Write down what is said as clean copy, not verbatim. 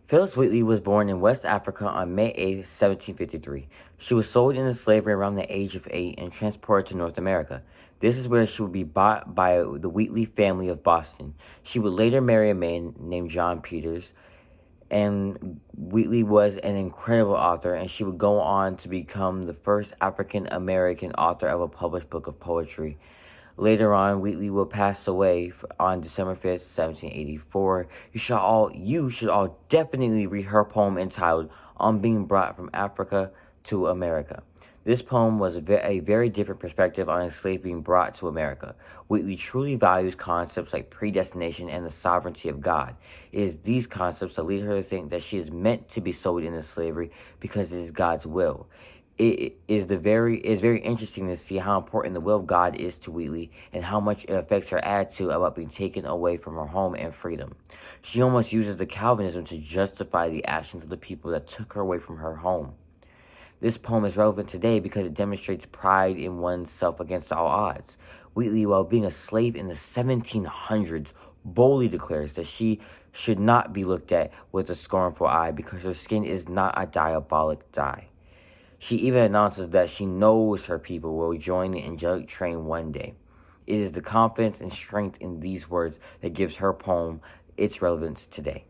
Phyllis Wheatley was born in West Africa on May 8, 1753. She was sold into slavery around the age of 8 and transported to North America. This is where she would be bought by the Wheatley family of Boston. She would later marry a man named John Peters, and Wheatley was an incredible author, and she would go on to become the first African American author of a published book of poetry. Later on, Wheatley will pass away on December 5th, 1784. You should all definitely read her poem entitled On Being Brought from Africa to America. This poem was a very different perspective on a slave being brought to America. Wheatley truly values concepts like predestination and the sovereignty of God. It is these concepts that lead her to think that she is meant to be sold into slavery because it is God's will. It is very interesting to see how important the will of God is to Wheatley and how much it affects her attitude about being taken away from her home and freedom. She almost uses the Calvinism to justify the actions of the people that took her away from her home. This poem is relevant today because it demonstrates pride in oneself against all odds. Wheatley, while being a slave in the 1700s, boldly declares that she should not be looked at with a scornful eye because her skin is not a diabolic dye. She even announces that she knows her people will join the angelic train one day. It is the confidence and strength in these words that gives her poem its relevance today.